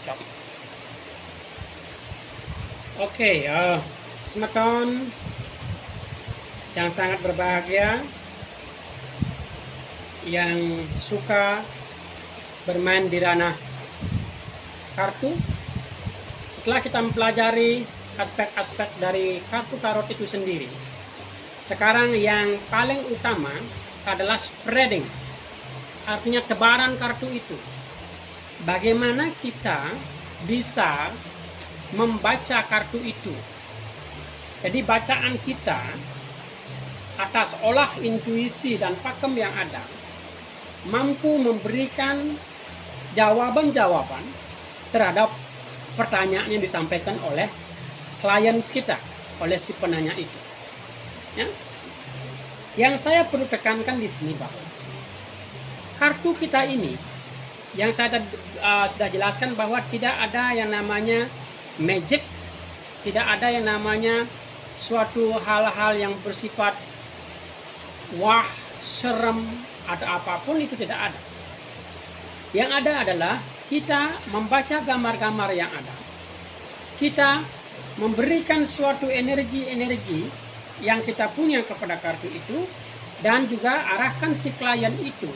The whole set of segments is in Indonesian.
workshop. Oke, semeton yang sangat berbahagia, yang suka bermain di ranah kartu. Setelah kita mempelajari aspek-aspek dari kartu tarot itu sendiri, sekarang yang paling utama adalah spreading, artinya tebaran kartu itu. Bagaimana kita bisa membaca kartu itu. Jadi bacaan kita atas olah intuisi dan pakem yang ada mampu memberikan jawaban-jawaban terhadap pertanyaan yang disampaikan oleh klien kita, oleh si penanya itu. Ya? Yang saya perlu tekankan di sini bahwa kartu kita ini, yang saya sudah jelaskan bahwa tidak ada yang namanya magic, tidak ada yang namanya suatu hal-hal yang bersifat wah, serem, atau apapun itu tidak ada. Yang ada adalah kita membaca gambar-gambar yang ada. Kita memberikan suatu energi-energi yang kita punya kepada kartu itu, dan juga arahkan si klien itu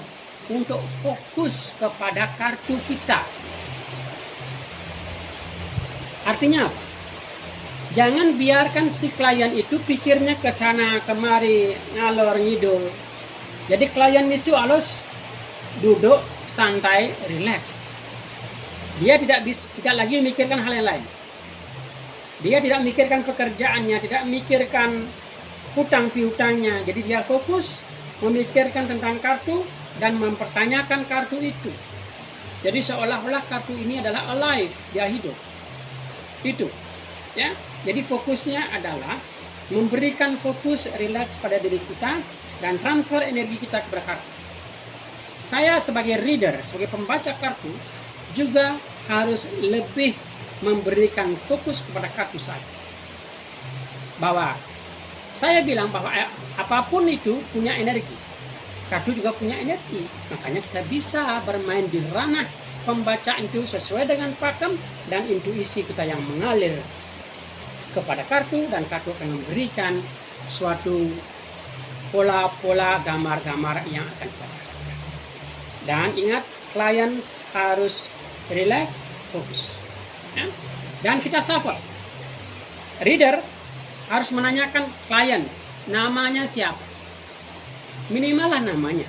untuk fokus kepada kartu kita. Artinya apa? Jangan biarkan si klien itu pikirnya ke sana kemari, ngalor ngidul. Jadi klien itu harus duduk santai, rileks. Dia tidak lagi mikirkan hal yang lain. Dia tidak mikirkan pekerjaannya, tidak mikirkan hutang piutangnya. Jadi dia fokus memikirkan tentang kartu dan mempertanyakan kartu itu. Jadi seolah-olah kartu ini adalah alive, dia hidup. Itu, ya. Jadi fokusnya adalah memberikan fokus rileks pada diri kita dan transfer energi kita kepada kartu. Saya sebagai reader, sebagai pembaca kartu juga harus lebih memberikan fokus kepada kartu saya. Bahwa saya bilang bahwa apapun itu punya energi. Kartu juga punya energi. Makanya kita bisa bermain di ranah pembacaan itu sesuai dengan pakem dan intuisi kita yang mengalir kepada kartu, dan kartu akan memberikan suatu pola-pola gambar-gambar yang akan kita bacakan. Dan ingat, klien harus relax, fokus. Ya? Dan kita shuffle. Reader harus menanyakan klien namanya siapa. Minimal lah namanya.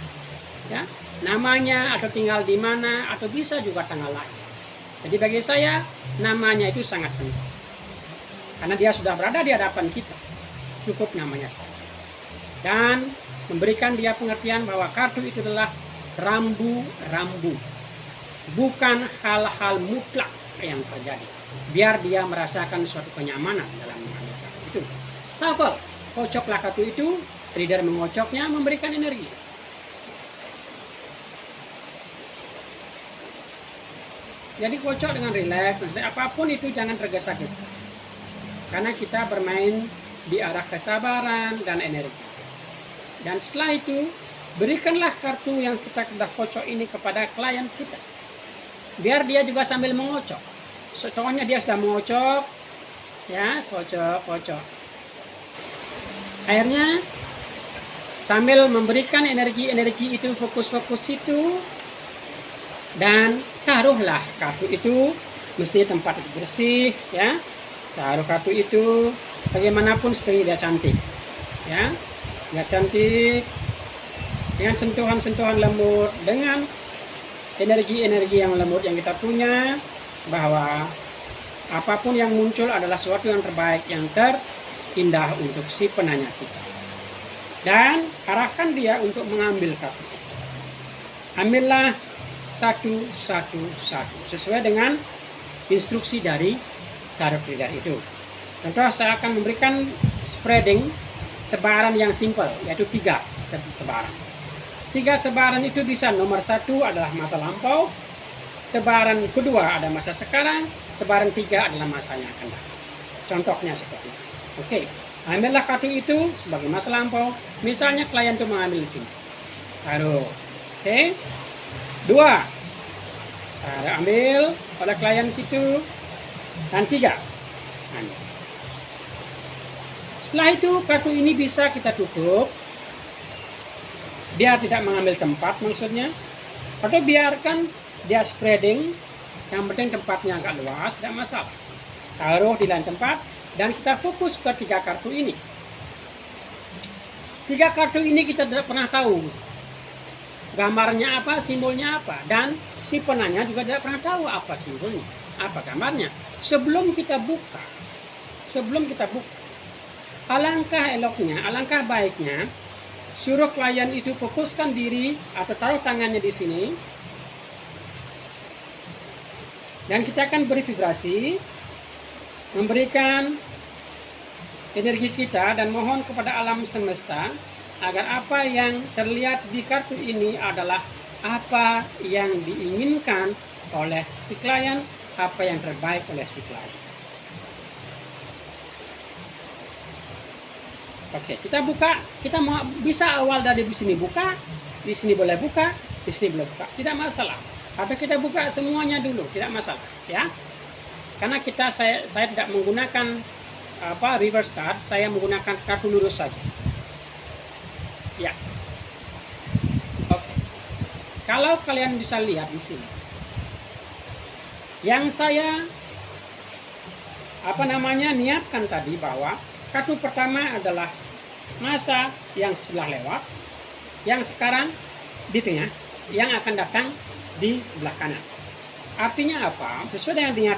Ya? Namanya atau tinggal di mana, atau bisa juga tanggal lahir. Jadi bagi saya namanya itu sangat penting. Karena dia sudah berada di hadapan kita. Cukup namanya saja. Dan memberikan dia pengertian bahwa kartu itu adalah rambu-rambu. Bukan hal-hal mutlak yang terjadi. Biar dia merasakan suatu kenyamanan dalam mengambil kartu itu. Shuffle. Kocoklah kartu itu. Reader mengocoknya, memberikan energi. Jadi kocok dengan rileks, apapun itu jangan tergesa-gesa. Karena kita bermain di arah kesabaran dan energi. Dan setelah itu, berikanlah kartu yang kita sudah kocok ini kepada klien kita. Biar dia juga sambil mengocok. Contohnya dia sudah mengocok, ya, kocok. Akhirnya, sambil memberikan energi-energi itu, fokus-fokus itu, dan taruhlah kartu itu, mesti tempat itu bersih, ya. Taruh kartu itu bagaimanapun supaya dia cantik, ya. Dia cantik dengan sentuhan-sentuhan lembut, dengan energi-energi yang lembut yang kita punya, bahwa apapun yang muncul adalah sesuatu yang terbaik, yang terindah untuk si penanya kita. Dan arahkan dia untuk mengambil kartu. Ambillah satu sesuai dengan instruksi dari tarot reader itu. Contoh, saya akan memberikan spreading tebaran yang simple, yaitu 3 tebaran. 3 sebaran itu bisa, nomor 1 adalah masa lampau, tebaran kedua ada masa sekarang, tebaran 3 adalah masa yang akan datang. Contohnya seperti itu. Oke, ambillah kartu itu sebagai masa lampau. Misalnya klien itu mengambil di sini. Taruh. Oke. 2. Ambil oleh klien situ, dan 3. Setelah itu kartu ini bisa kita tutup, dia tidak mengambil tempat maksudnya, atau biarkan dia spreading, yang penting tempatnya agak luas, tidak masalah. Taruh di lain tempat, dan kita fokus ke 3 kartu ini. 3 kartu ini kita tidak pernah tahu gambarnya apa, simbolnya apa, dan si penanya juga tidak pernah tahu apa simbolnya, apa gambarnya. Sebelum kita buka, alangkah eloknya, alangkah baiknya, suruh klien itu fokuskan diri atau taruh tangannya di sini, dan kita akan beri vibrasi, memberikan energi kita, dan mohon kepada alam semesta agar apa yang terlihat di kartu ini adalah apa yang diinginkan oleh si klien, apa yang terbaik oleh si klien. Oke, kita buka, kita mau bisa awal dari di sini buka, di sini boleh buka, di sini boleh buka, tidak masalah. Atau kita buka semuanya dulu, tidak masalah, ya. Karena saya tidak menggunakan reverse card, saya menggunakan kartu lurus saja. Ya. Oke. Kalau kalian bisa lihat di sini, yang saya niatkan tadi bahwa kartu pertama adalah masa yang sudah lewat, yang sekarang di tengah, yang akan datang di sebelah kanan. Artinya apa? Sesuai dengan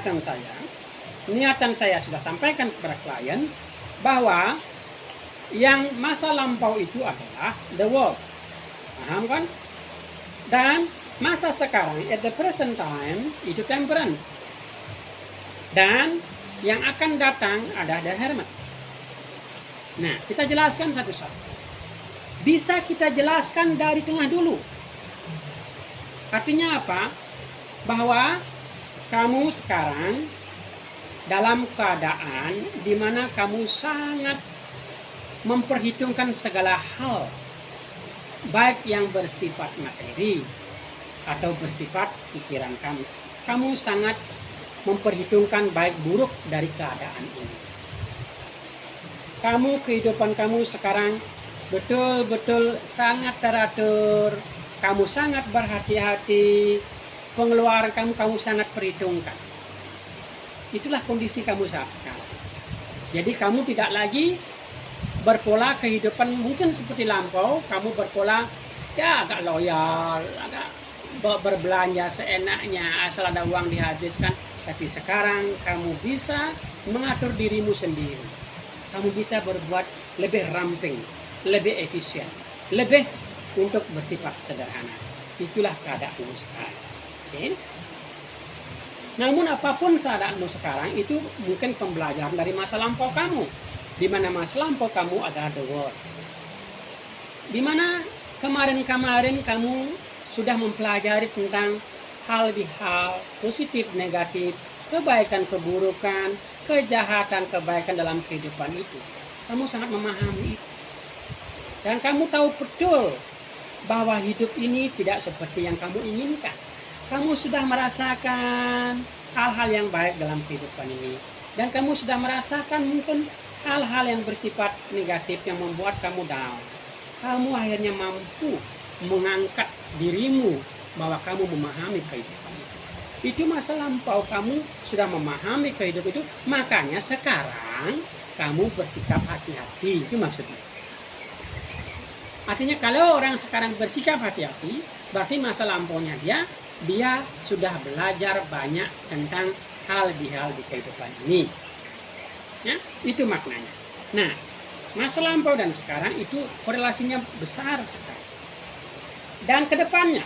niatan saya sudah sampaikan kepada klien bahwa yang masa lampau itu adalah the world, paham kan? Dan masa sekarang at the present time itu temperance, dan yang akan datang adalah the hermit. Nah, kita jelaskan satu-satu. Bisa kita jelaskan dari tengah dulu. Artinya apa? Bahwa kamu sekarang dalam keadaan di mana kamu sangat memperhitungkan segala hal, baik yang bersifat materi atau bersifat pikiran kamu. Kamu sangat memperhitungkan baik buruk dari keadaan ini. Kehidupan kamu sekarang betul-betul sangat teratur, kamu sangat berhati-hati, pengeluaran kamu sangat perhitungkan. Itulah kondisi kamu saat sekarang. Jadi kamu tidak lagi berpola kehidupan mungkin seperti lampau, kamu berpola ya agak loyal, agak berbelanja seenaknya, asal ada uang dihabiskan. Tapi sekarang kamu bisa mengatur dirimu sendiri. Kamu bisa berbuat lebih ramping, lebih efisien, lebih untuk bersifat sederhana. Itulah keadaanmu sekarang. Okay? Namun apapun keadaanmu sekarang itu mungkin pembelajaran dari masa lampau kamu. Di mana masa lampau kamu adalah the world. Di mana kemarin-kemarin kamu sudah mempelajari tentang hal positif, negatif, kebaikan, keburukan, kejahatan, kebaikan dalam kehidupan itu. Kamu sangat memahami itu. Dan kamu tahu betul bahwa hidup ini tidak seperti yang kamu inginkan. Kamu sudah merasakan hal-hal yang baik dalam kehidupan ini. Dan kamu sudah merasakan mungkin hal-hal yang bersifat negatif yang membuat kamu down. Kamu akhirnya mampu mengangkat dirimu bahwa kamu memahami kehidupan itu. Itu masa lampau, kamu sudah memahami kehidupan itu, makanya sekarang kamu bersikap hati-hati. Itu maksudnya. Artinya kalau orang sekarang bersikap hati-hati, berarti masa lampaunya dia sudah belajar banyak tentang hal di kehidupan ini. Ya, itu maknanya. Nah, masa lampau dan sekarang itu korelasinya besar sekali. Dan kedepannya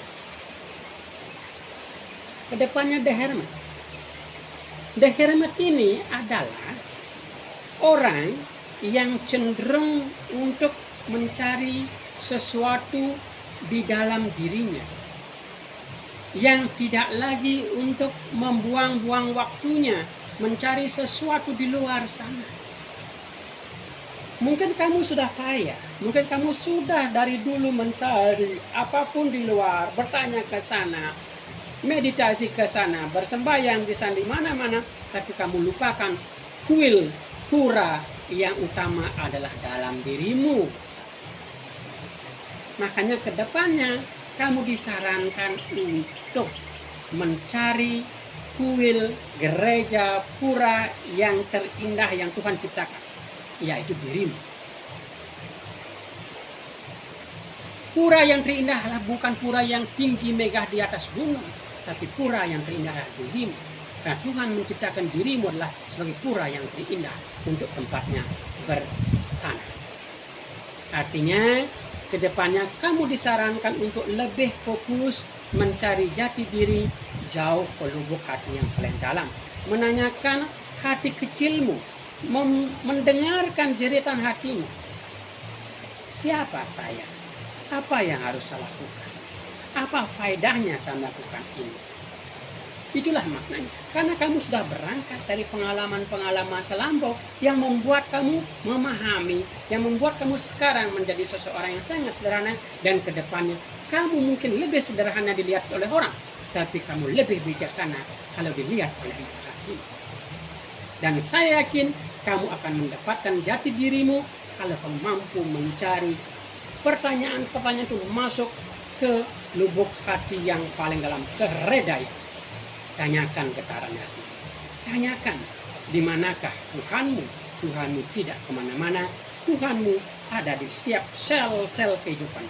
the hermit. The hermit ini adalah orang yang cenderung untuk mencari sesuatu di dalam dirinya, yang tidak lagi untuk membuang-buang waktunya mencari sesuatu di luar sana. Mungkin kamu sudah kaya, mungkin kamu sudah dari dulu mencari apapun di luar, bertanya ke sana, meditasi ke sana, bersembahyang di sana di mana-mana, tapi kamu lupakan kuil pura yang utama adalah dalam dirimu. Makanya ke depannya kamu disarankan untuk mencari kuil, gereja, pura yang terindah yang Tuhan ciptakan, yaitu dirimu. Pura yang terindah adalah bukan pura yang tinggi megah di atas gunung, tapi pura yang terindah adalah dirimu. Karena Tuhan menciptakan dirimu adalah sebagai pura yang terindah untuk tempatnya berstana. Artinya, kedepannya kamu disarankan untuk lebih fokus mencari jati diri jauh ke lubuk hati yang paling dalam. Menanyakan hati kecilmu, mendengarkan jeritan hatimu. Siapa saya? Apa yang harus saya lakukan? Apa faedahnya saya melakukan ini? Itulah maknanya. Karena kamu sudah berangkat dari pengalaman-pengalaman selampau yang membuat kamu memahami, yang membuat kamu sekarang menjadi seseorang yang sangat sederhana, dan ke depannya kamu mungkin lebih sederhana dilihat oleh orang, tapi kamu lebih bijaksana kalau dilihat oleh hati. Dan saya yakin kamu akan mendapatkan jati dirimu kalau kamu mampu mencari pertanyaan-pertanyaan itu masuk ke lubuk hati yang paling dalam, ke redaya. Tanyakan getaran hati. Tanyakan, di manakah Tuhanmu? Tuhanmu tidak kemana-mana. Tuhanmu ada di setiap sel-sel kehidupan.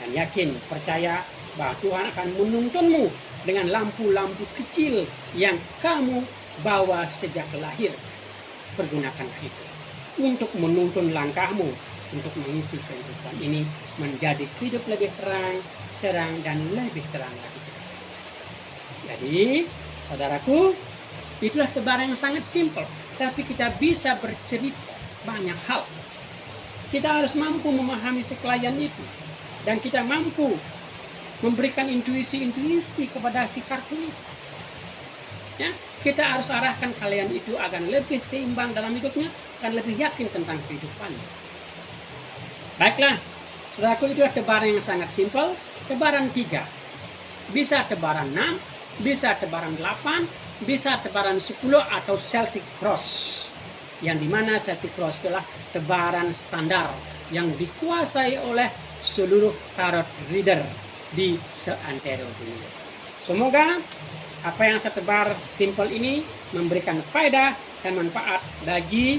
Dan yakin, percaya bahwa Tuhan akan menuntunmu dengan lampu-lampu kecil yang kamu bawa sejak lahir. Pergunakan itu untuk menuntun langkahmu, untuk mengisi kehidupan ini menjadi hidup lebih terang, dan lebih terang lagi. Jadi, saudaraku, itulah tebaran yang sangat simpel, tapi kita bisa bercerita banyak hal. Kita harus mampu memahami si klien itu, dan kita mampu memberikan intuisi-intuisi kepada si kartu itu. Ya, kita harus arahkan kalian itu agar lebih seimbang dalam hidupnya dan lebih yakin tentang kehidupannya. Baiklah, saudaraku, itulah tebaran yang sangat simpel. Tebaran 3, bisa tebaran 6, bisa tebaran 8, bisa tebaran 10, atau Celtic Cross. Yang dimana Celtic Cross adalah tebaran standar yang dikuasai oleh seluruh tarot reader di seantero dunia. Semoga apa yang saya tebar simpel ini memberikan faedah dan manfaat bagi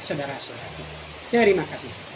saudara-saudara. Terima kasih.